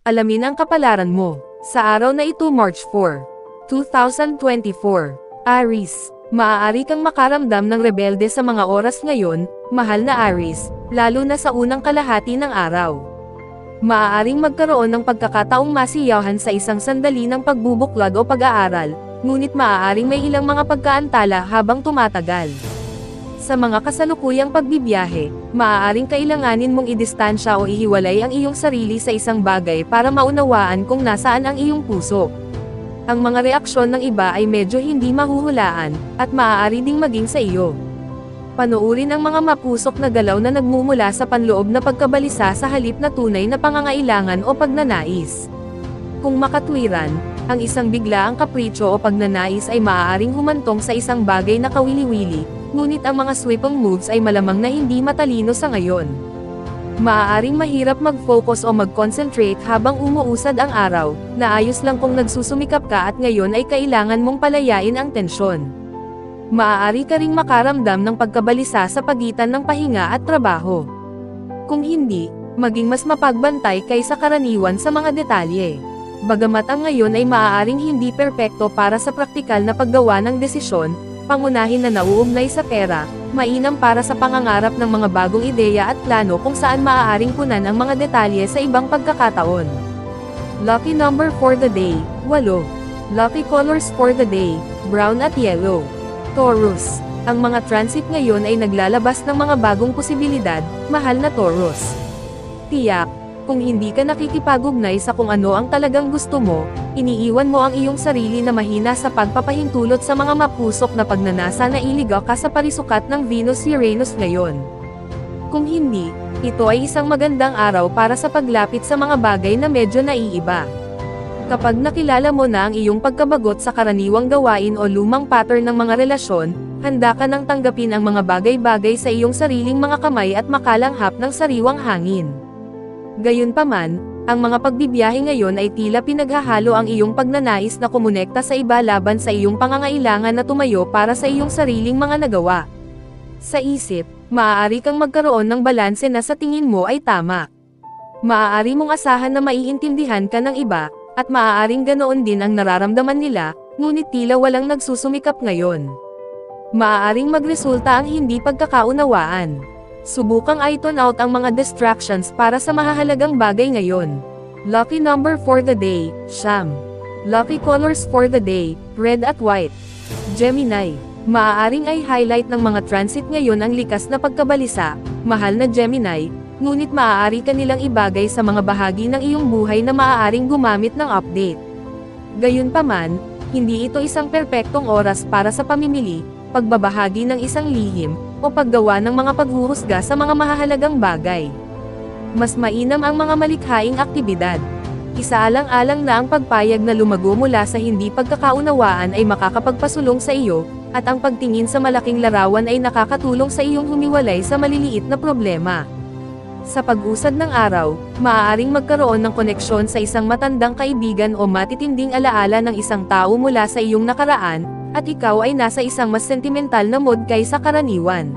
Alamin ang kapalaran mo. Sa araw na ito March 4, 2024. Aries, maaari kang makaramdam ng rebelde sa mga oras ngayon, mahal na Aries, lalo na sa unang kalahati ng araw. Maaaring magkaroon ng pagkakataong masiyahan sa isang sandali ng pagbubuklod o pag-aaral, ngunit maaaring may ilang mga pagkaantala habang tumatagal. Sa mga kasalukuyang pagbibiyahe, maaaring kailanganin mong idistansya o ihiwalay ang iyong sarili sa isang bagay para maunawaan kung nasaan ang iyong puso. Ang mga reaksyon ng iba ay medyo hindi mahuhulaan, at maaari ding maging sa iyo. Panoorin ang mga mapusok na galaw na nagmumula sa panloob na pagkabalisa sa halip na tunay na pangangailangan o pagnanais. Kung makatwiran, ang isang biglaang kapritsyo o pagnanais ay maaaring humantong sa isang bagay na kawili-wili, ngunit ang mga sweeping moves ay malamang na hindi matalino sa ngayon. Maaaring mahirap mag-focus o mag-concentrate habang umuusad ang araw, naayos lang kung nagsusumikap ka at ngayon ay kailangan mong palayain ang tensyon. Maaari ka ring makaramdam ng pagkabalisa sa pagitan ng pahinga at trabaho. Kung hindi, maging mas mapagbantay kaysa karaniwan sa mga detalye. Bagamat ang ngayon ay maaaring hindi perpekto para sa praktikal na paggawa ng desisyon, pangunahin na nauugnay sa pera, mainam para sa pangangarap ng mga bagong ideya at plano kung saan maaaring punan ang mga detalye sa ibang pagkakataon. Lucky number for the day, 8. Lucky colors for the day, brown at yellow. Taurus, ang mga transit ngayon ay naglalabas ng mga bagong posibilidad, mahal na Taurus. Tiyak, kung hindi ka nakikipag-ugnay sa kung ano ang talagang gusto mo, iniiwan mo ang iyong sarili na mahina sa pagpapahintulot sa mga mapusok na pagnanasa na iligaw ka sa parisukat ng Venus-Uranus ngayon. Kung hindi, ito ay isang magandang araw para sa paglapit sa mga bagay na medyo naiiba. Kapag nakilala mo na ang iyong pagkabagot sa karaniwang gawain o lumang pattern ng mga relasyon, handa ka nang tanggapin ang mga bagay-bagay sa iyong sariling mga kamay at makalanghap ng sariwang hangin. Gayunpaman, ang mga pagbibiyahe ngayon ay tila pinaghahalo ang iyong pagnanais na kumonekta sa iba laban sa iyong pangangailangan na tumayo para sa iyong sariling mga nagawa. Sa isip, maaari kang magkaroon ng balanse na sa tingin mo ay tama. Maaari mong asahan na maiintindihan ka ng iba, at maaaring ganoon din ang nararamdaman nila, ngunit tila walang nagsusumikap ngayon. Maaaring magresulta ang hindi pagkakaunawaan. Subukang i-tune out ang mga distractions para sa mahahalagang bagay ngayon. Lucky number for the day, 9. Lucky colors for the day, red at white. Gemini, maaaring ay highlight ng mga transit ngayon ang likas na pagkabalisa, mahal na Gemini, ngunit maaari ka nilang ibagay sa mga bahagi ng iyong buhay na maaaring gumamit ng update. Gayunpaman, hindi ito isang perpektong oras para sa pamimili, pagbabahagi ng isang lihim, o paggawa ng mga paghuhusga sa mga mahahalagang bagay. Mas mainam ang mga malikhaing aktibidad. Isaalang-alang na ang pagpayag na lumago mula sa hindi pagkakaunawaan ay makakapagpasulong sa iyo, at ang pagtingin sa malaking larawan ay nakakatulong sa iyong humiwalay sa maliliit na problema. Sa pag-usad ng araw, maaaring magkaroon ng koneksyon sa isang matandang kaibigan o matitinding alaala ng isang tao mula sa iyong nakaraan, at ikaw ay nasa isang mas sentimental na mood kaysa karaniwan.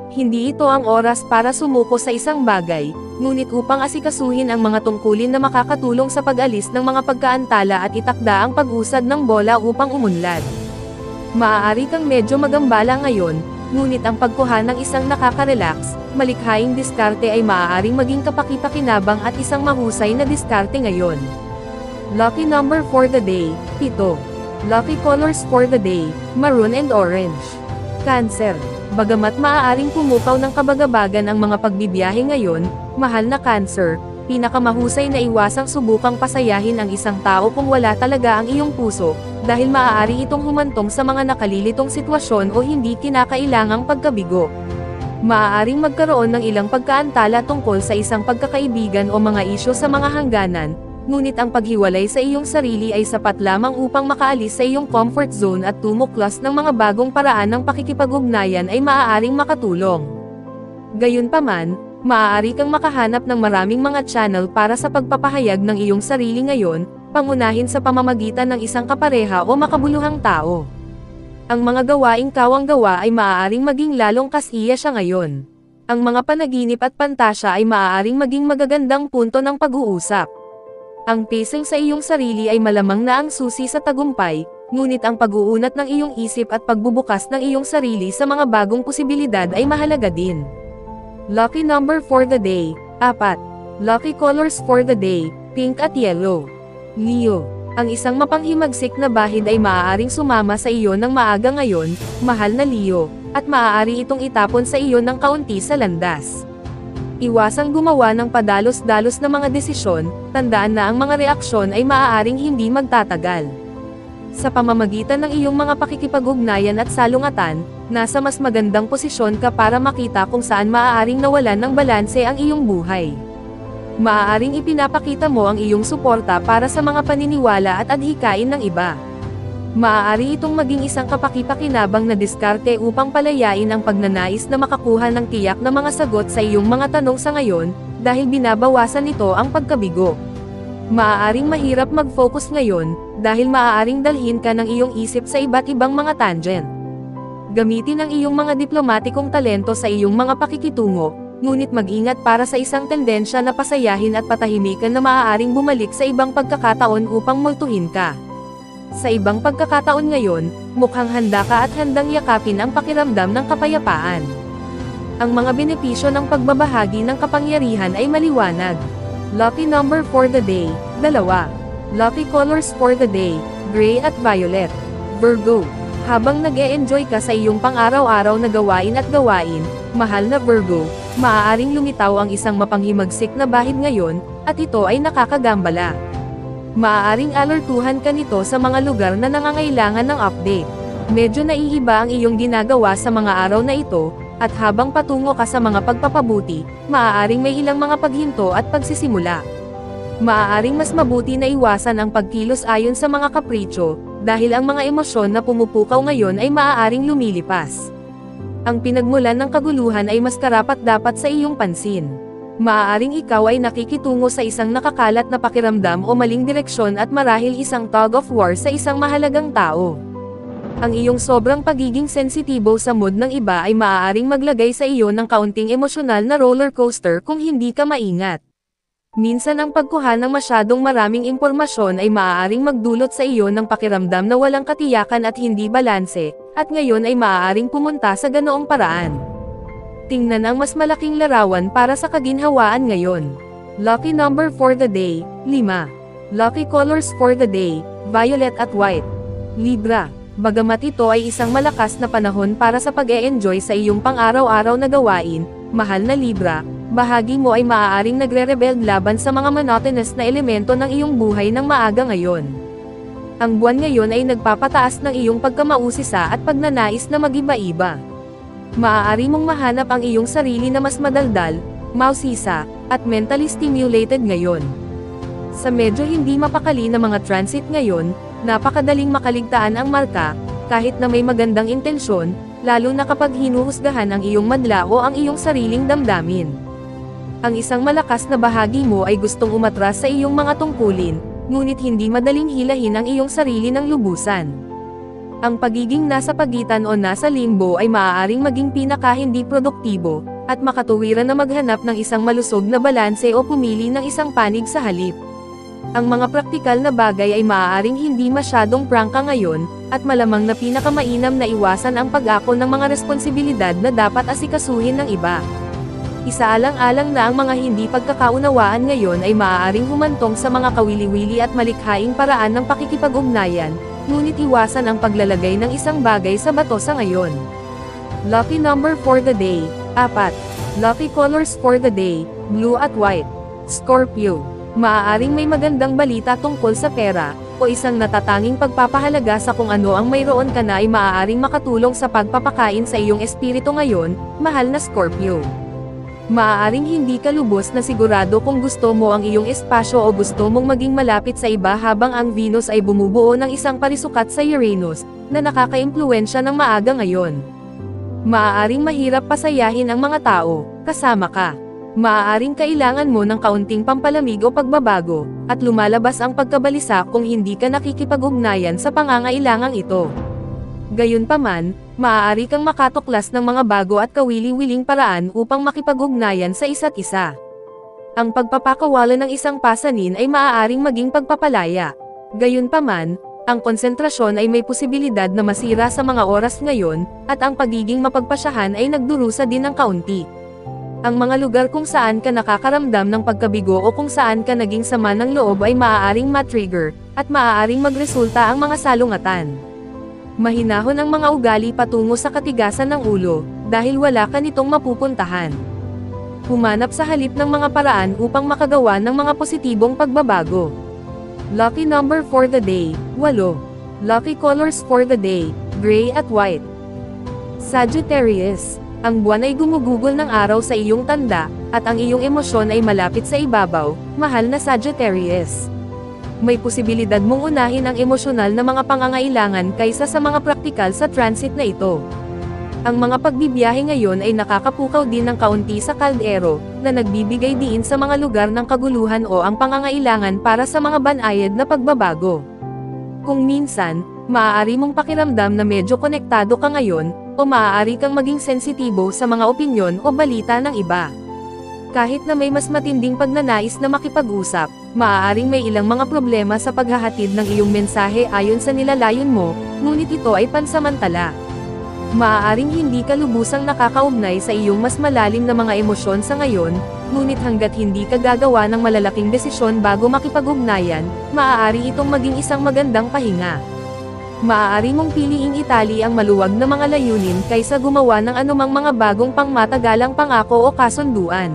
Hindi ito ang oras para sumuko sa isang bagay, ngunit upang asikasuhin ang mga tungkulin na makakatulong sa pag-alis ng mga pagkaantala at itakda ang pag-usad ng bola upang umunlad. Maaari kang medyo magambala ngayon, ngunit ang pagkuha ng isang nakaka-relax, malikhaing diskarte ay maaaring maging kapaki-pakinabang at isang mahusay na diskarte ngayon. Lucky number for the day, 7. Lucky colors for the day, maroon and orange. Cancer, bagamat maaaring pumukaw ng kabagabagan ang mga pagbibiyahe ngayon, mahal na Cancer, pinakamahusay na iwasang subukang pasayahin ang isang tao kung wala talaga ang iyong puso, dahil maaari itong humantong sa mga nakalilitong sitwasyon o hindi kinakailangang pagkabigo. Maaaring magkaroon ng ilang pagkaantala tungkol sa isang pagkakaibigan o mga isyu sa mga hangganan, ngunit ang paghiwalay sa iyong sarili ay sapat lamang upang makaalis sa iyong comfort zone at tumuklas ng mga bagong paraan ng pakikipag-ugnayan ay maaaring makatulong. Gayunpaman, maaari kang makahanap ng maraming mga channel para sa pagpapahayag ng iyong sarili ngayon, pangunahin sa pamamagitan ng isang kapareha o makabuluhang tao. Ang mga gawaing kawang gawa ay maaaring maging lalong kasiya siya ngayon. Ang mga panaginip at pantasya ay maaaring maging magagandang punto ng pag-uusap. Ang pacing sa iyong sarili ay malamang na ang susi sa tagumpay, ngunit ang pag-uunat ng iyong isip at pagbubukas ng iyong sarili sa mga bagong posibilidad ay mahalaga din. Lucky number for the day, 4. Lucky colors for the day, pink at yellow. Leo, ang isang mapanghimagsik na bahid ay maaaring sumama sa iyo ng maaga ngayon, mahal na Leo, at maaari itong itapon sa iyo ng kaunti sa landas. Iwasang gumawa ng padalos-dalos na mga desisyon, tandaan na ang mga reaksyon ay maaaring hindi magtatagal. Sa pamamagitan ng iyong mga pakikipag-ugnayan at salungatan, nasa mas magandang posisyon ka para makita kung saan maaaring nawalan ng balanse ang iyong buhay. Maaaring ipinapakita mo ang iyong suporta para sa mga paniniwala at adhikain ng iba. Maaari itong maging isang kapaki-pakinabang na diskarte upang palayain ang pagnanais na makakuha ng tiyak na mga sagot sa iyong mga tanong sa ngayon, dahil binabawasan nito ang pagkabigo. Maaaring mahirap mag-focus ngayon, dahil maaaring dalhin ka ng iyong isip sa iba't ibang mga tangent. Gamitin ang iyong mga diplomatikong talento sa iyong mga pakikitungo, ngunit mag-ingat para sa isang tendensya na pasayahin at patahimikan na maaaring bumalik sa ibang pagkakataon upang multuhin ka. Sa ibang pagkakataon ngayon, mukhang handa ka at handang yakapin ang pakiramdam ng kapayapaan. Ang mga benepisyo ng pagbabahagi ng kapangyarihan ay maliwanag. Lucky number for the day, 2. Lucky colors for the day, gray at violet. Virgo, habang nag-e-enjoy ka sa iyong pang-araw-araw na gawain, mahal na Virgo, maaaring lumitaw ang isang mapanghimagsik na bahid ngayon, at ito ay nakakagambala. Maaaring alertuhan ka nito sa mga lugar na nangangailangan ng update. Medyo naiiba ang iyong ginagawa sa mga araw na ito, at habang patungo ka sa mga pagpapabuti, maaaring may ilang mga paghinto at pagsisimula. Maaaring mas mabuti na iwasan ang pagkilos ayon sa mga kapritsyo, dahil ang mga emosyon na pumupukaw ngayon ay maaaring lumilipas. Ang pinagmulan ng kaguluhan ay mas karapat-dapat sa iyong pansin. Maaaring ikaw ay nakikitungo sa isang nakakalat na pakiramdam o maling direksyon at marahil isang tug of war sa isang mahalagang tao. Ang iyong sobrang pagiging sensitibo sa mood ng iba ay maaaring maglagay sa iyo ng kaunting emosyonal na roller coaster kung hindi ka maingat. Minsan ang pagkuha ng masyadong maraming impormasyon ay maaaring magdulot sa iyo ng pakiramdam na walang katiyakan at hindi balanse, at ngayon ay maaaring pumunta sa ganoong paraan. Tingnan ang mas malaking larawan para sa kaginhawaan ngayon. Lucky number for the day, 5. Lucky colors for the day, violet at white. Libra, bagamat ito ay isang malakas na panahon para sa pag-e-enjoy sa iyong pang-araw-araw na gawain, mahal na Libra, bahagi mo ay maaaring nagre-rebel laban sa mga monotonous na elemento ng iyong buhay ng maaga ngayon. Ang buwan ngayon ay nagpapataas ng iyong pagkamausisa at pagnanais na mag-iba-iba. Maaari mong mahanap ang iyong sarili na mas madaldal, mausisa, at mentally stimulated ngayon. Sa medyo hindi mapakali na mga transit ngayon, napakadaling makaligtaan ang marka, kahit na may magandang intensyon, lalo na kapag hinuhusgahan ang iyong madla o ang iyong sariling damdamin. Ang isang malakas na bahagi mo ay gustong umatras sa iyong mga tungkulin, ngunit hindi madaling hilahin ang iyong sarili ng lubusan. Ang pagiging nasa pagitan o nasa limbo ay maaaring maging pinaka-hindi produktibo, at makatuwiran na maghanap ng isang malusog na balanse o pumili ng isang panig sa halip. Ang mga praktikal na bagay ay maaaring hindi masyadong prangka ngayon, at malamang na pinakamainam na iwasan ang pag-ako ng mga responsibilidad na dapat asikasuhin ng iba. Isaalang-alang na ang mga hindi pagkakaunawaan ngayon ay maaaring humantong sa mga kawili-wili at malikhaing paraan ng pakikipag-ugnayan, ngunit iwasan ang paglalagay ng isang bagay sa bato sa ngayon. Lucky number for the day, 4. Lucky colors for the day, blue at white. Scorpio, maaaring may magandang balita tungkol sa pera, o isang natatanging pagpapahalaga sa kung ano ang mayroon ka na ay maaaring makatulong sa pagpapakain sa iyong espiritu ngayon, mahal na Scorpio. Maaaring hindi ka lubos na sigurado kung gusto mo ang iyong espasyo o gusto mong maging malapit sa iba habang ang Venus ay bumubuo ng isang parisukat sa Uranus, na nakakaimpluwensya ng maaga ngayon. Maaaring mahirap pasayahin ang mga tao, kasama ka. Maaaring kailangan mo ng kaunting pampalamig o pagbabago, at lumalabas ang pagkabalisa kung hindi ka nakikipag-ugnayan sa pangangailangang ito. Gayunpaman, maaari kang makatuklas ng mga bago at kawili-wiling paraan upang makipag-ugnayan sa isa't isa. Ang pagpapakawala ng isang pasanin ay maaaring maging pagpapalaya. Gayunpaman, ang konsentrasyon ay may posibilidad na masira sa mga oras ngayon, at ang pagiging mapagpasyahan ay nagdurusa din ng kaunti. Ang mga lugar kung saan ka nakakaramdam ng pagkabigo o kung saan ka naging sama ng loob ay maaaring matrigger, at maaaring magresulta ang mga salungatan. Mahinahon ang mga ugali patungo sa katigasan ng ulo, dahil wala ka nitong mapupuntahan. Humanap sa halip ng mga paraan upang makagawa ng mga positibong pagbabago. Lucky number for the day, 8. Lucky colors for the day, gray at white. Sagittarius, ang buwan ay gumugugol ng araw sa iyong tanda, at ang iyong emosyon ay malapit sa ibabaw, mahal na Sagittarius. May posibilidad mong unahin ang emosyonal na mga pangangailangan kaysa sa mga praktikal sa transit na ito. Ang mga pagbibiyahe ngayon ay nakakapukaw din ng kaunti sa kaldero, na nagbibigay diin sa mga lugar ng kaguluhan o ang pangangailangan para sa mga banayad na pagbabago. Kung minsan, maaari mong pakiramdam na medyo konektado ka ngayon, o maaari kang maging sensitibo sa mga opinyon o balita ng iba. Kahit na may mas matinding pagnanais na makipag-usap, maaaring may ilang mga problema sa paghahatid ng iyong mensahe ayon sa nilalayon mo, ngunit ito ay pansamantala. Maaaring hindi ka lubusang nakakaugnay sa iyong mas malalim na mga emosyon sa ngayon, ngunit hanggat hindi ka gagawa ng malalaking desisyon bago makipag-ugnayan, maaari itong maging isang magandang pahinga. Maaari mong piliing itali ang maluwag na mga layunin kaysa gumawa ng anumang mga bagong pangmatagalang pangako o kasunduan.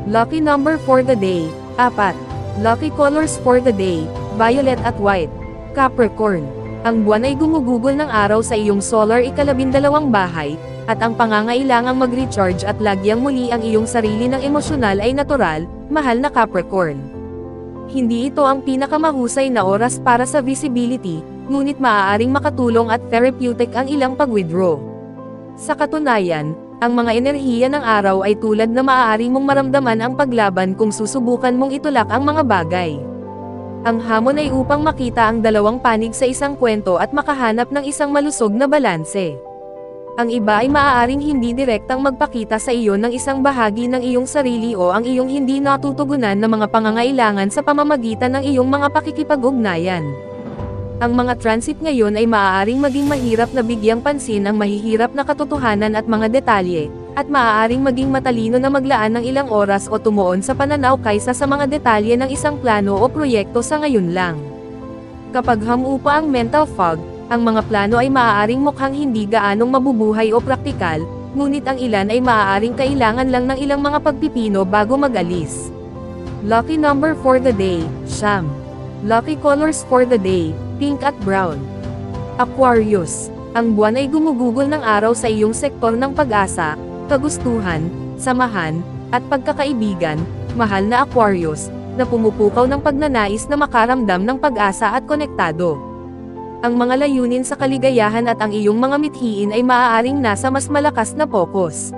Lucky number for the day, 4. Lucky colors for the day, violet at white. Capricorn, ang buwan ay gumugugol ng araw sa iyong solar ika-12 bahay, at ang pangangailangang mag-recharge at lagyang muli ang iyong sarili ng emosyonal ay natural, mahal na Capricorn. Hindi ito ang pinakamahusay na oras para sa visibility, ngunit maaaring makatulong at therapeutic ang ilang pag-withdraw. Sa katunayan, ang mga enerhiya ng araw ay tulad na maaari mong maramdaman ang paglaban kung susubukan mong itulak ang mga bagay. Ang hamon ay upang makita ang dalawang panig sa isang kwento at makahanap ng isang malusog na balanse. Ang iba ay maaaring hindi direktang magpakita sa iyo ng isang bahagi ng iyong sarili o ang iyong hindi natutugunan na mga pangangailangan sa pamamagitan ng iyong mga pakikipag-ugnayan. Ang mga transit ngayon ay maaaring maging mahirap na bigyang pansin ang mahihirap na katotohanan at mga detalye, at maaaring maging matalino na maglaan ng ilang oras o tumuon sa pananaw kaysa sa mga detalye ng isang plano o proyekto sa ngayon lang. Kapag hamupa ang mental fog, ang mga plano ay maaaring mukhang hindi gaanong mabubuhay o praktikal, ngunit ang ilan ay maaaring kailangan lang ng ilang mga pagpipino bago mag-alis. Lucky number for the day, 9. Lucky colors for the day, pink at brown. Aquarius, ang buwan ay gumugugol ng araw sa iyong sektor ng pag-asa, kagustuhan, samahan, at pagkakaibigan, mahal na Aquarius, na pumupukaw ng pagnanais na makaramdam ng pag-asa at konektado. Ang mga layunin sa kaligayahan at ang iyong mga mithiin ay maaaring nasa mas malakas na pokus.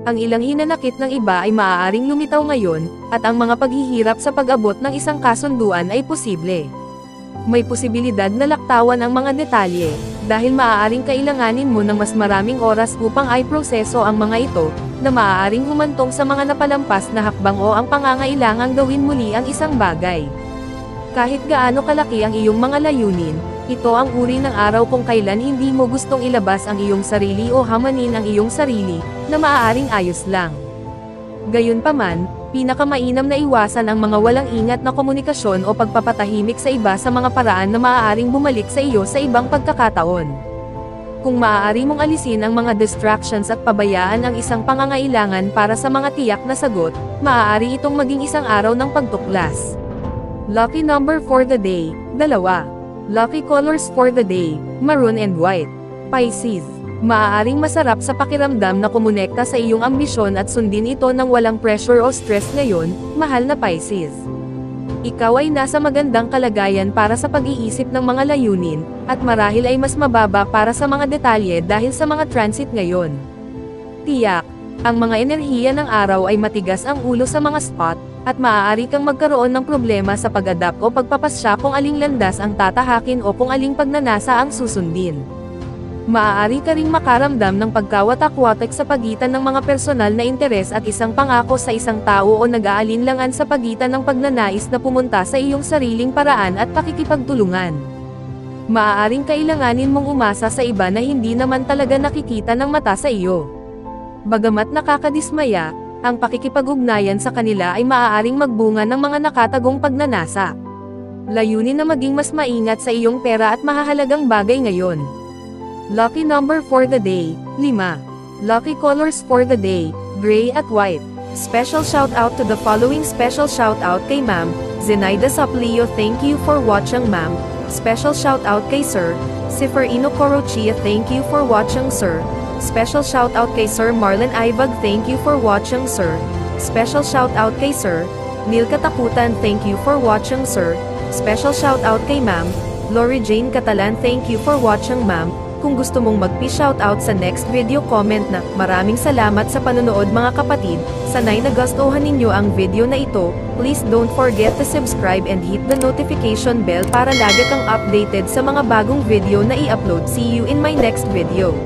Ang ilang hinanakit ng iba ay maaaring lumitaw ngayon, at ang mga paghihirap sa pag-abot ng isang kasunduan ay posible. May posibilidad na laktawan ang mga detalye, dahil maaaring kailanganin mo ng mas maraming oras upang i-proseso ang mga ito, na maaaring humantong sa mga napalampas na hakbang o ang pangangailangang gawin muli ang isang bagay. Kahit gaano kalaki ang iyong mga layunin, ito ang uri ng araw kung kailan hindi mo gustong ilabas ang iyong sarili o hamanin ang iyong sarili, na maaaring ayos lang. Gayunpaman, pinakamainam na iwasan ang mga walang ingat na komunikasyon o pagpapatahimik sa iba sa mga paraan na maaaring bumalik sa iyo sa ibang pagkakataon. Kung maaari mong alisin ang mga distractions at pabayaan ang isang pangangailangan para sa mga tiyak na sagot, maaari itong maging isang araw ng pagtuklas. Lucky number for the day, 2. Lucky colors for the day, maroon and white. Pisces, maaaring masarap sa pakiramdam na kumonekta sa iyong ambisyon at sundin ito ng walang pressure o stress ngayon, mahal na Pisces. Ikaw ay nasa magandang kalagayan para sa pag-iisip ng mga layunin, at marahil ay mas mababa para sa mga detalye dahil sa mga transit ngayon. Tiyak, ang mga enerhiya ng araw ay matigas ang ulo sa mga spot, at maaari kang magkaroon ng problema sa pag-adapt o pagpapasya kung aling landas ang tatahakin o kung aling pagnanasa ang susundin. Maaari ka ring makaramdam ng pagkawatak-watak sa pagitan ng mga personal na interes at isang pangako sa isang tao o nag-aalinlangan sa pagitan ng pagnanais na pumunta sa iyong sariling paraan at pakikipagtulungan. Maaaring kailanganin mong umasa sa iba na hindi naman talaga nakikita ng mata sa iyo. Bagamat nakakadismaya, ang pakikipag-ugnayan sa kanila ay maaaring magbunga ng mga nakatagong pagnanasa. Layunin na maging mas maingat sa iyong pera at mahahalagang bagay ngayon. Lucky number for the day, 5. Lucky colors for the day, gray at white. Special shout out to the following. Special shout out kay Ma'am Zenaida Saplio, thank you for watching Ma'am. Special shout out kay Sir Seferino Corochia, thank you for watching Sir. Special shout out kay Sir Marlon Ibag, thank you for watching Sir. Special shout out kay Sir Neil Katakutan, thank you for watching Sir. Special shout out kay Ma'am Lori Jane Catalan, thank you for watching Ma'am. Kung gusto mong magpi-shoutout sa next video, comment na. Maraming salamat sa panonood mga kapatid. Sana'y nagustuhan ninyo ang video na ito. Please don't forget to subscribe and hit the notification bell para lagi kang updated sa mga bagong video na i-upload. See you in my next video.